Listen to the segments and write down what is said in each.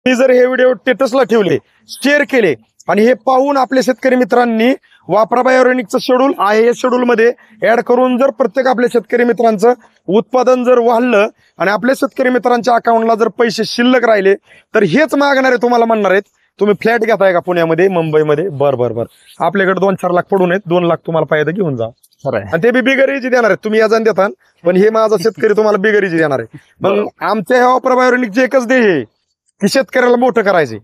मी जर हे व्हिडिओ स्टेटसला ठेवले, शेअर केले आणि हे पाहून आपल्या शेतकरी मित्रांनी वापरा बायोऑर्गॅनिकचं शेड्यूल आहे शेड्यूल मध्ये ऍड करून जर प्रत्येक आपल्या शेतकरी मित्रांचं उत्पादन जर वाढलं आणि आपल्या शेतकरी मित्रांच्या अकाउंटला जर पैसे शिल्लक राहिले तर हेच मागणारे तुम्हाला म्हणणार आहेत तुम्ही फ्लॅट घेताय का पुण्यामध्ये मुंबईमध्ये? बर आपल्याकडे 2-4 लाख पडून आहेत, 2 लाख तुम्हाला पाहिजे घेऊन जा. आणि ते बी बिगरीची देणार आहेत, तुम्ही याजान देता पण हे माझा शेतकरी तुम्हाला बिगरीची देणार आहे. मग आमच्या ह्या वापरा बायोऑर्गॅनिकचे एकच ध्येय की शेतकऱ्याला मोठं करायचे.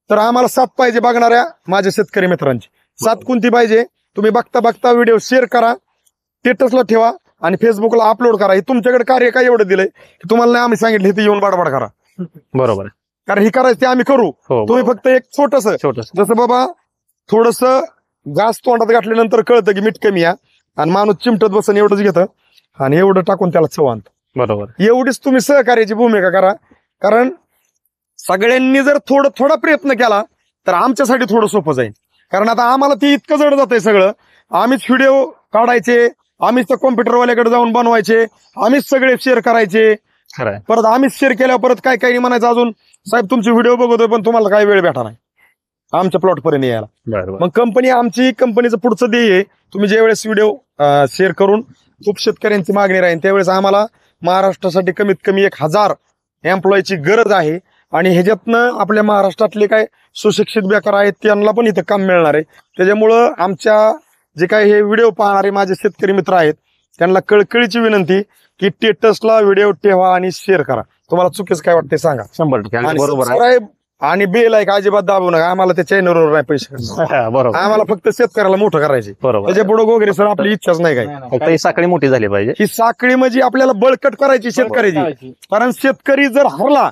तर आम्हाला साथ पाहिजे बघणाऱ्या माझ्या शेतकरी मित्रांची. साथ कोणती पाहिजे? तुम्ही बघता व्हिडिओ शेअर करा, स्टेटसला ठेवा आणि फेसबुकला अपलोड करा. हे तुमच्याकडे कार्य काय एवढं दिलंय की तुम्हाला नाही आम्ही सांगितलं ते येऊन बाडबाड करा. बरोबर आहे, कारण हे करायचं ते आम्ही करू. तुम्ही फक्त एक छोटस जसं बाबा थोडस घास तोंडात घातल्यानंतर कळतं की मीठ कमी आहे आणि माणूस चिमटत बसन एवढंच घेतं आणि एवढं टाकून त्याला चव आणतं. बरोबर, एवढीच तुम्ही सहकार्याची भूमिका करा. कारण सगळ्यांनी जर थोडा प्रयत्न केला तर आमच्यासाठी थोडं सोपं जाईल. कारण आता आम्हाला ती इतकं जड जातंय सगळं. आम्हीच व्हिडिओ काढायचे, आम्हीच त्या कॉम्प्युटरवाल्याकडे जाऊन बनवायचे, आम्हीच सगळे शेअर करायचे. परत आम्हीच शेअर केल्यावर परत काय म्हणायचं अजून साहेब तुमचे व्हिडिओ बघतोय पण तुम्हाला काय वेळ भेटा नाही आमच्या प्लॉट पर्यंत यायला. मग कंपनीचं पुढचं ध्येय तुम्ही ज्यावेळेस व्हिडिओ शेअर करून खूप शेतकऱ्यांची मागणी राहील त्यावेळेस आम्हाला महाराष्ट्रासाठी कमीत कमी 1000 एम्प्लॉयची गरज आहे. आणि ह्याच्यातनं आपल्या महाराष्ट्रातले काय सुशिक्षित बेकार आहेत त्यांना पण इथं काम मिळणार आहे. त्याच्यामुळं आमच्या जे काय हे व्हिडिओ पाहणारे माझे शेतकरी मित्र आहेत त्यांना कळकळीची विनंती की स्टेटसला व्हिडिओ ठेवा आणि शेअर करा. तुम्हाला चुकीच काय वाटते सांगा. 100% बरोबर आहे. आणि बेल आहे का अजिबात दाबू नका. आम्हाला त्या चॅनलवर नाही पैसे बरोबर, आम्हाला फक्त शेतकऱ्याला मोठं करायचे. बरोबर, त्याच्या पुढे वगैरे सर आपली इच्छाच नाही काय. फक्त ही साखळी मोठी झाली पाहिजे. ही साखळी म्हणजे आपल्याला बळकट करायची शेतकऱ्याची. कारण शेतकरी जर हरला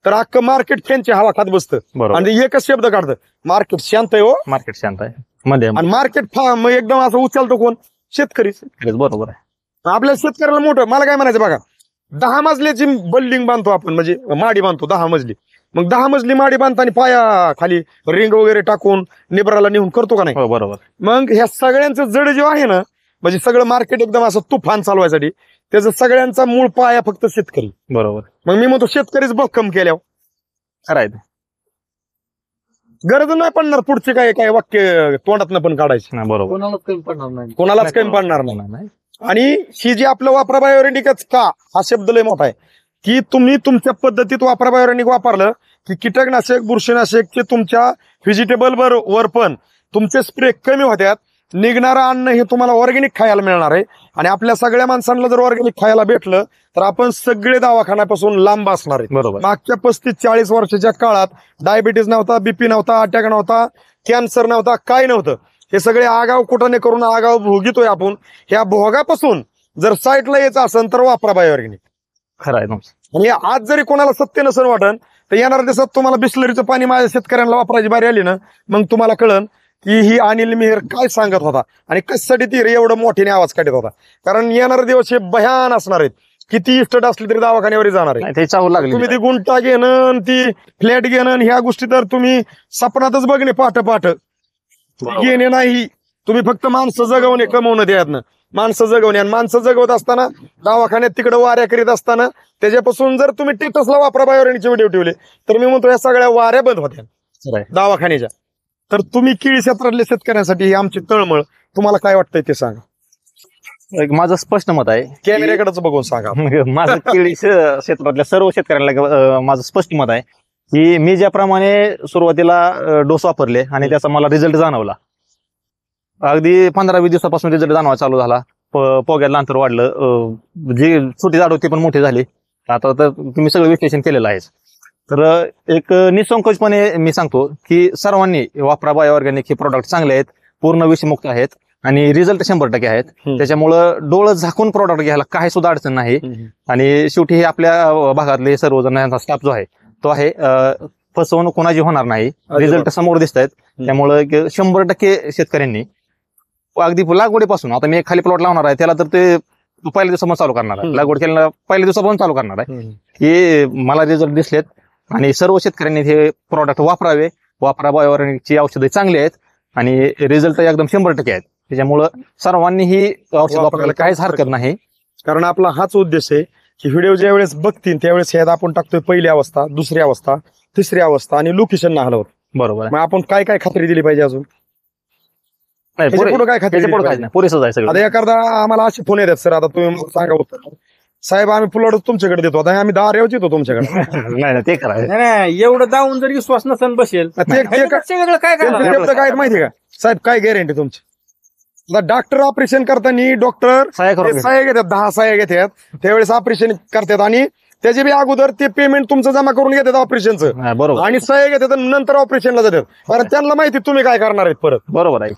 तर अख्खं मार्केट त्यांची हवा खात बसतं आणि एकच शब्द काढतं मार्केट शांत आहे. हो मार्केट शांत आहे मध्ये आणि मार्केट एकदम असं उचलतो कोण? शेतकरी. बरोबर आहे. आपल्या शेतकऱ्याला मोठं मला काय म्हणायचं बघा 10 मजल्याची बिल्डिंग बांधतो आपण म्हणजे माडी बांधतो 10 मजली. मग 10 मजली माडी बांधताना पाया खाली रिंग वगैरे टाकून निबराला नेऊन करतो का नाही? बरोबर. मग ह्या सगळ्यांचं जड जे आहे ना म्हणजे सगळं मार्केट एकदम असं तुफान चालवायसाठी त्याचा सगळ्यांचा मूळ पाया फक्त शेतकरी. बरोबर. मग मी म्हणतो शेतकरीच भक्कम केल्यावर करायचं गरज नाही पडणार पुढचे काय वाक्य तोंडातनं पण काढायचे. बरोबर, कोणालाच कमी पडणार नाही. आणि ही जी आपलं वापरा बायोऑर्गॅनिकच का हा शब्द लय मोठा आहे की तुम्ही तुमच्या पद्धतीत वापरा बायोऑर्गॅनिक वापरलं की कीटकनाशक बुरशीनाशकचे तुमच्या व्हेजिटेबल वर पण तुमचे स्प्रे कमी होत्यात. निघणारं अन्न हे तुम्हाला ऑर्गॅनिक खायला मिळणार आहे. आणि आपल्या सगळ्या माणसांना जर ऑर्गॅनिक खायला भेटलं तर आपण सगळे दवाखान्यापासून लांब असणार आहे. बरोबर. मागच्या 35-40 वर्षाच्या काळात डायबिटीज नव्हता, बीपी नव्हता, अटॅक नव्हता, कॅन्सर नव्हता, काय नव्हतं. हे सगळे आगाव कुठाने करून आगाव भोगितोय आपण. ह्या भोगापासून जर साईडला यायचं असेल तर वापरा बायोऑर्गॅनिक. खरं आहे. आणि आज जरी कोणाला सत्य नसेल वाटन तर येणाऱ्या दिवसात तुम्हाला बिस्लरीचं पाणी माझ्या शेतकऱ्यांना वापरायची बारी आली ना मग तुम्हाला कळन की ही अनिल मेहर काय सांगत होता आणि कशासाठी ती एवढं मोठ्याने आवाज काढत होता. कारण येणारे दिवस हे भयान असणार आहेत. किती इस्टेट असली तरी दवाखान्यावर जाणार आहे. तुम्ही ती गुंटा घेणं ती फ्लॅट घेणं ह्या गोष्टी तर तुम्ही सपनातच बघणे पाठ घेणे नाही. तुम्ही फक्त माणसं जगवणे कमवणं द्यायनं माणसं जगवणे. आणि माणसं जगवत असताना दवाखान्यात तिकडे वाऱ्या करीत असताना त्याच्यापासून जर तुम्ही टेटसला वापरा बायोऑर्गॅनिकचे व्हिडिओ ठेवले तर मी म्हणतो या सगळ्या वाऱ्या बंद होत्या दवाखान्याच्या. तर तुम्ही केळी क्षेत्रातल्या शेतकऱ्यांसाठी ही आमची तळमळ. तुम्हाला काय वाटतंय ते सांगा. माझं स्पष्ट मत आहे. कॅमेऱ्याकडेच बघून सांगा. माझं केळी क्षेत्रातल्या सर्व शेतकऱ्यांना माझं स्पष्ट मत आहे की मी ज्याप्रमाणे सुरुवातीला डोस वापरले आणि त्याचा मला रिझल्ट जाणवला. अगदी 15-20 दिवसापासून रिझल्ट जाणवायला चालू झाला. पोग्यातलं अंतर वाढलं, जी छोटी झाड होती पण मोठी झाली. आता तर तुम्ही सगळं विश्लेषण केलेलं आहे. तर एक निसंकोचपणे मी सांगतो की सर्वांनी वापरा बायोऑर्गॅनिक हे प्रोडक्ट चांगले आहेत, पूर्ण विषमुक्त आहेत आणि रिझल्ट 100% आहेत. त्याच्यामुळं डोळं झाकून प्रोडक्ट घ्यायला काही सुद्धा अडचण नाही. आणि शेवटी हे आपल्या भागातले सर्वजण यांचा स्टाफ जो आहे तो आहे फसवणूक कोणाची होणार नाही. रिझल्ट समोर दिसत आहेत. त्यामुळं 100% शेतकऱ्यांनी अगदी लागवडीपासून आता मी खाली प्लॉट लावणार आहे त्याला तर ते पहिल्या दिवसापासून चालू करणार आहे. लागवड केल्याला पहिल्या दिवसापासून चालू करणार आहे. हे मला रिझल्ट दिसलेत आणि सर्व शेतकऱ्यांनी हे प्रोडक्ट वापरावे. वापरा बायोऑर्गॅनिकची औषधे चांगली आहेत आणि रिझल्ट एकदम 100% आहेत. त्याच्यामुळं सर्वांनी ही औषध वापरायला काहीच हरकत नाही. कारण आपला हाच उद्देश आहे की व्हिडिओ ज्या वेळेस बघतील त्यावेळेस ह्यात आपण टाकतोय पहिली अवस्था, दुसरी अवस्था, तिसरी अवस्था आणि लोकेशन ना हलवत. बरोबर आहे. मग आपण काय काय खात्री दिली पाहिजे अजून? नाही, त्याच्या पुढं काय खात्री त्याच्या दिली पुढं काय पाहिजे? नाही, पुरेसंच आहे सगळं. आता एखादा आम्हाला असे फोन येतात, सर आता तुम्ही मला सांगा उत्तर. साहेब आम्ही प्लॉट तुमच्याकडे देतो, आता आम्ही 10 रेवच येतो तुमच्याकडे. नाही नाही, ते करायचं. नाही, नाही, एवढं दावून जर विश्वास नसन बसेल ते वेगळं काय करणार? शब्द काय आहेत माहिती का साहेब? काय गॅरंटी तुमची? आता डॉक्टर ऑपरेशन करताना डॉक्टर सहाय्य करून घे. सहाय्य घेतात, 10 सहाय्य घेतात, त्यावेळेस ऑपरेशन करतात आणि त्याचे बी अगोदर ते पेमेंट तुमचं जमा करून घेतात ऑपरेशनचं हा, बरोबर आणि सहाय्य घेतात आणि नंतर ऑपरेशनला जातात. कारण त्यांना माहिती तुम्ही काय करणार आहेत परत. बरोबर आहे.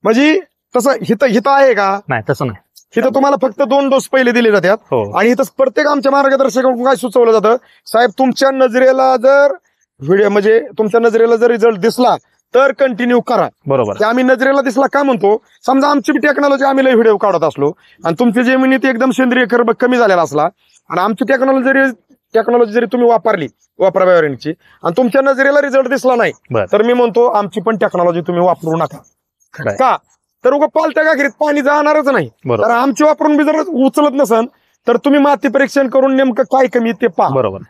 म्हणजे तसं हित आहे का? नाही तसं नाही. हिथं तुम्हाला फक्त 2 डोस पहिले दिले जातात हो आणि इथं प्रत्येक आमच्या मार्गदर्शकाकडून काय सुचवलं जातं, साहेब तुमच्या नजरेला जर व्हिडिओ म्हणजे तुमच्या नजरेला जर रिझल्ट दिसला तर कंटिन्यू करा. बरोबर ते आम्ही नजरेला दिसला का म्हणतो, समजा आमची टेक्नॉलॉजी आम्ही लय व्हिडिओ काढत असलो आणि तुमची जमिनीत एकदम सेंद्रिय कर्ब कमी झालेला असला आणि आमची टेक्नॉलॉजी जरी तुम्ही वापरली वापराची आणि तुमच्या नजरेला रिझल्ट दिसला नाही बरं. तर मी म्हणतो आमची पण टेक्नॉलॉजी तुम्ही वापरू नका. खरंय. का तर उगा पालत्या गाखरीत पाणी जाणारच नाही. बरोबर. तर आमची वापरून बी जर उचलत नसन तर तुम्ही माती परीक्षण करून नेमकं काय कमी ते पहा. बरोबर.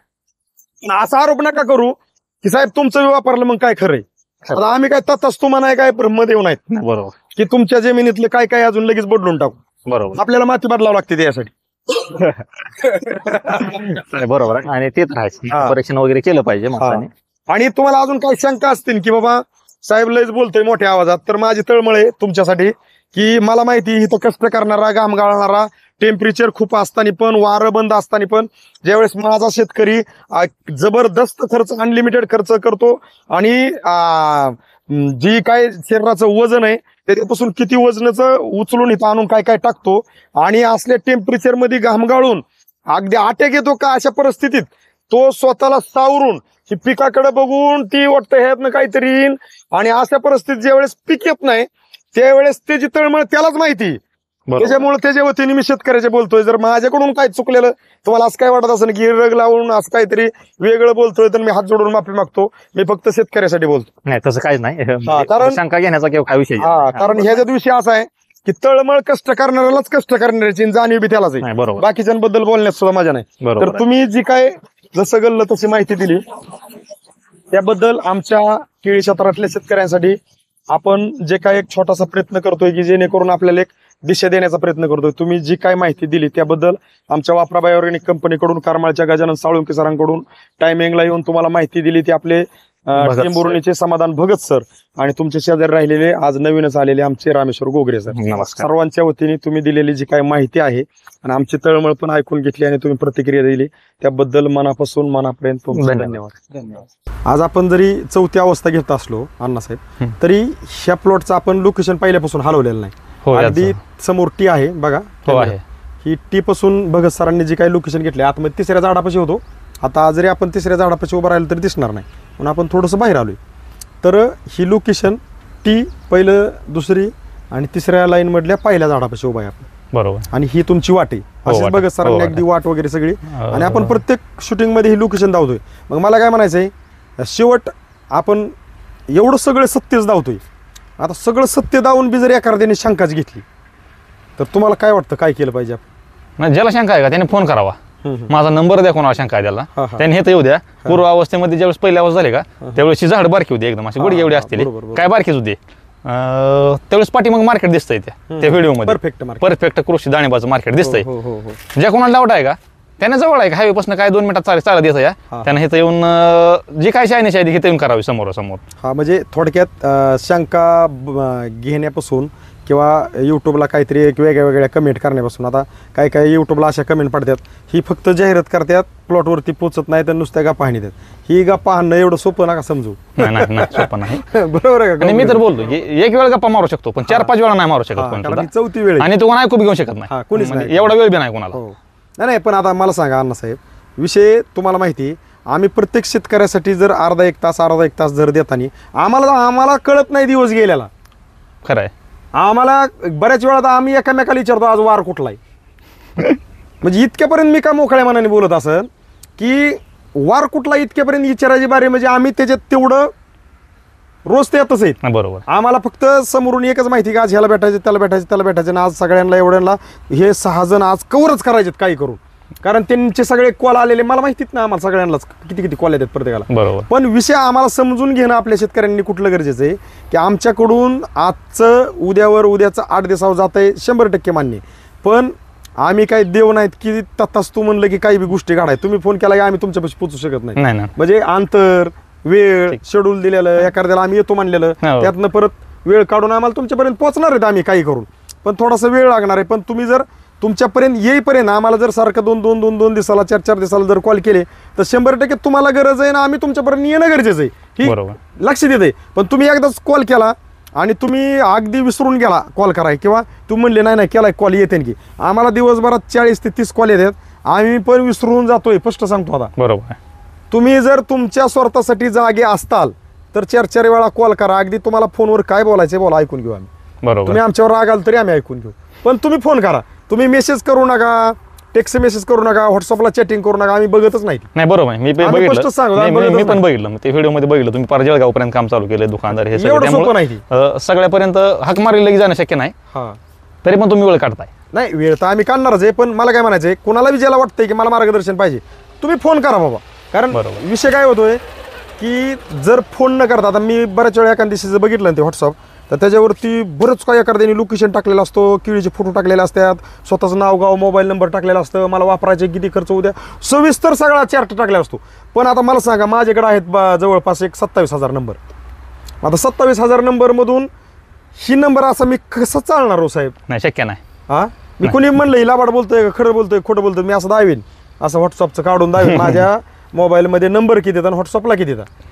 असा आरोप नका करू की साहेब तुमचं बी वापरलं मग काय खरंय. आता आम्ही काय तत्तच तुम्हाला काय ब्रह्मदेव नाहीत बरोबर. की तुमच्या जमिनीतलं काय काय अजून लगेच बदलून टाकू. बरोबर. आपल्याला माती बदलावं लागते त्यासाठी. नाही, बरोबर आहे. आणि ते तर हा. आहे, परीक्षण वगैरे केलं पाहिजे माणसाने. आणि तुम्हाला अजून काही शंका असतील की बाबा साहेब लयच बोलतोय मोठ्या आवाजात, तर माझी तळमळे तुमच्यासाठी की मला माहिती इथं कष्ट करणारा, घाम गाळणारा, टेम्परेचर खूप असताना पण, वारं बंद असताना पण, ज्यावेळेस माझा शेतकरी जबरदस्त खर्च, अनलिमिटेड खर्च करतो आणि जी काय शरीराचं वजन आहे त्याच्यापासून किती वजनाचं उचलून इथं आणून काय काय टाकतो आणि असल्या टेम्परेचर मध्ये घाम गाळून अगदी अटॅक येतो का अशा परिस्थितीत तो स्वतःला सावरून ही पिकाकडे बघून ती वाटतं ह्यातनं काहीतरी येईन आणि अशा परिस्थितीत ज्यावेळेस पीक येत नाही त्यावेळेस त्याची तळमळ त्यालाच माहिती. त्याच्यामुळे त्याच्या वतीने मी शेतकऱ्याचे बोलतोय, जर माझ्याकडून काय चुकलेलं तुम्हाला असं काय वाटत असेल की रग लावून असं काहीतरी वेगळं बोलतोय तर मी हात जोडून माफी मागतो. मी फक्त शेतकऱ्यासाठी बोलतो. नाही तसं काहीच नाही. कारण- शंका घेण्याचा किंवा काय विषय कारण ह्याच्या दिवशी असा आहे की तळमळ कष्ट करणाऱ्यालाच कष्ट करण्याची जाणीव बी त्यालाच आहे. नाही. बरोबर. बाकीच्यांबद्दल बोलण्यात सुद्धा मजा नाही. बरोबर तर तुम्ही जी काय जसं गल्लं तशी माहिती दिली त्याबद्दल आमच्या केळी क्षेत्रातल्या शेतकऱ्यांसाठी आपण जे काय एक छोटासा प्रयत्न करतोय की जेणेकरून आपल्याला एक दिशा देण्याचा प्रयत्न करतोय. तुम्ही जी काय माहिती दिली त्याबद्दल आमच्या वापरा बायोऑर्गॅनिक कंपनीकडून, करमाळच्या गजानन साळुंके सरांकडून टायमिंगला येऊन तुम्हाला माहिती दिली ती आपले भगत सर. टेंभुर्णीचे समाधान भगत सर आणि तुमचे शेजारी राहिलेले आज नवीनच आलेले आमचे रामेश्वर गोगरे सर. नमस्कार. सर्वांच्या वतीने तुम्ही दिलेली जी काही माहिती आहे आणि आमची तळमळ पण ऐकून घेतली आणि तुम्ही प्रतिक्रिया दिली त्याबद्दल मनापासून मनापर्यंत तुमचे धन्यवाद. आज आपण जरी 4थी अवस्था घेत असलो अण्णासाहेब तरी ह्या प्लॉटचं आपण लोकेशन पहिल्यापासून हलवलेलं नाही. हो, अगदी समोर टी आहे बघा. हो आहे. ही टी पासून भगत सरांनी जी काही लोकेशन घेतले आतमध्ये 3ऱ्या झाडापाशी होतो. आता जरी आपण 3ऱ्या झाडापाशी उभं राहिलं तरी दिसणार नाही म्हणून आपण थोडंसं बाहेर आलोय. तर ही लोकेशन टी पहिलं, दुसरी आणि 3ऱ्या लाईन मधल्या पहिल्या झाडापाशी उभा आहे आपण. बरोबर. आणि ही तुमची वाट आहे. अशीच वाट. भगत सरांनी हो, अगदी वाट वगैरे सगळी आणि आपण प्रत्येक शूटिंग मध्ये ही लोकेशन धावतोय. मग मला काय म्हणायचंय, शेवट आपण एवढं सगळं सत्यच धावतोय. आता सगळं सत्य धावून बी जर एखाद्याने शंकाच घेतली तर तुम्हाला काय वाटतं काय केलं पाहिजे आपण? नाही, ज्याला शंका आहे का त्याने फोन करावा. माझा नंबर द्या कोणाला शंका आहे त्याला. हा, हा. त्यांनी हे तर येऊ द्या. पूर्व अवस्थेमध्ये ज्यावेळेस पहिली अवस्था झाली का त्यावेळेस झाड बारकी होती एकदम, अशी गुडघे एवढी असतील, बरोबर. काय बारकीच होती. त्यावेळेस पाठी मग मार्केट दिसतंय त्या व्हिडिओ मध्ये. परफेक्ट कृषी दाणेबाचं मार्केट दिसतंय. ज्या कोणाला डाऊट आहे का त्याने जवळ आहे का हायवे पासून काय 2 मिनिटात चालत येतं या त्यानं हे येऊन जी काय शायनी शायदी हे येऊन करावी समोरासमोर. हा म्हणजे थोडक्यात शंका घेण्यापासून किंवा युट्यूबला काहीतरी एक वेगळ्या वेगळ्या कमेंट करण्यापासून, आता काय काय युट्यूबला अशा कमेंट पडतात ही फक्त जाहिरात करतात, प्लॉटवरती पोचत नाही तर नुसत्या गप्पा हाणतात. ही गप्पा हाणणं एवढं सोपं नका समजू. नाही सोपं नाही. बरोबर आहे का? आणि मी तर बोलतो की एक वेळ गप्पा मारू शकतो पण 4-5 वेळा नाही मारू शकत कोण कारण सुद्धा. ही 4थी वेळ आहे. आणि तो ऐकू बी घेऊ शकत नाही. कोणीच म्हणजे नाही. एवढा वेळ बी नाही कोणाला. हो. नाही पण आता मला सांगा अण्णासाहेब, विषय तुम्हाला माहिती आम्ही प्रत्येक शेतकऱ्यासाठी जर अर्धा एक तास जर देताना आम्हाला कळत नाही दिवस गेलेला. खरं आहे. आम्हाला बऱ्याच वेळा आम्ही एकामेकाला विचारतो आज वार कुठलाय. म्हणजे इतक्यापर्यंत मी का मोकळ्या मनाने बोलत असेल की वार कुठला इतक्यापर्यंत विचारायची बारी, म्हणजे आम्ही त्याच्यात तेवढं रोज ते येतच आहेत. बरोबर. आम्हाला फक्त समोरून एकच माहिती की आज ह्याला भेटायचं त्याला भेटायचं त्याला भेटायचं, आज सगळ्यांना एवढ्यांना हे 6 जण आज कवरच करायचे काही करून. कारण त्यांचे सगळे कॉल आलेले मला माहितीच ना, आम्हाला सगळ्यांनाच किती किती कॉल येतात प्रत्येकाला. बरोबर. पण विषय आम्हाला समजून घेणं आपल्या शेतकऱ्यांनी कुठलं गरजेचं आहे की आमच्याकडून आजचं उद्याचं 8 दिवसावर जात आहे 100% मान्य. पण आम्ही काही देव नाहीत की तत्ताच तू म्हणलं की काही बी गोष्टी काढाय. तुम्ही फोन केला की आम्ही तुमच्यापाशी पोहोचू शकत नाही. नाही ना. म्हणजे अंतर वेळ शेड्यूल दिलेलं एखाद्याला आम्ही येतो म्हणलेलं त्यातनं परत वेळ काढून आम्हाला तुमच्यापर्यंत पोहोचणार आहेत आम्ही काही करून. पण थोडासा वेळ लागणार आहे. पण तुम्ही जर तुमच्यापर्यंत येईपर्यंत आम्हाला जर सारखं 2 दिवसाला 4 दिवसाला जर कॉल केले तर 100% तुम्हाला गरज आहे ना, आम्ही तुमच्यापर्यंत येणं गरजेचं आहे. ठीक, लक्ष देते. पण तुम्ही एकदाच कॉल केला आणि तुम्ही अगदी विसरून गेला कॉल कराय किंवा तुम्ही म्हणले नाही केलाय कॉल येते की, आम्हाला दिवसभरात 40 ते 30 कॉल येतात. आम्ही पण विसरून जातोय. स्पष्ट सांगतो आता. बरोबर. तुम्ही जर तुमच्या स्वार्थासाठी जागे असताल तर 4 वेळा कॉल करा. अगदी तुम्हाला फोनवर काय बोलायचं बोला, ऐकून घेऊ आम्ही. बरोबर. तुम्ही आमच्यावर रागाल तरी आम्ही ऐकून घेऊ. पण तुम्ही फोन करा. तुम्ही मेसेज करू नका, टेक्स्ट मेसेज करू नका, व्हॉट्सअपला चॅटिंग करू नका. आम्ही बघतच नाही. बरोबर. मी स्पष्ट सांगतो, बघितलं, आम्ही मी पण बघितलं ते व्हिडिओ मध्ये बघितलं. तुम्ही पार जळगावपर्यंत काम चालू केलं, दुकानदार हे एवढं सोपं नाही. सगळ्यापर्यंत हाक मारली लगेच जाणं शक्य नाही. हा, तरी पण तुम्ही वेळ काढताय. नाही वेळ तर आम्ही काढणारच आहे. पण मला काय म्हणायचं आहे, कोणाला बी ज्याला वाटतंय की मला मार्गदर्शन पाहिजे तुम्ही फोन करा बाबा. कारण विषय काय होतोय की जर फोन न करता, आता मी बऱ्याच वेळा एखाद्या दिवशी बघितलं ना ते व्हॉट्सअप, तर त्याच्यावरती बरंच काय एखाद्याने लोकेशन टाकलेलं असतो, केळीचे फोटो टाकलेले असतात, स्वतःचं नाव गाव मोबाईल नंबर टाकलेला असतं, मला वापरायचे किती खर्च उद्या सविस्तर सगळा चार्ट टाकलेला असतो. पण आता मला सांगा, माझ्याकडे आहेत जवळपास एक 27,000 नंबर. आता 27,000 नंबरमधून ही नंबर असा मी कसं चालणार हो साहेब? नाही, शक्य नाही. हा, मी कोणी म्हणलं ही लाबाड बोलतोय खरं बोलतोय खोटं बोलतोय मी असं दावेन, असं व्हॉट्सअपचं काढून दावेन माझ्या मोबाईलमध्ये नंबर किती येतात आणि व्हॉट्सअपला किती येतात.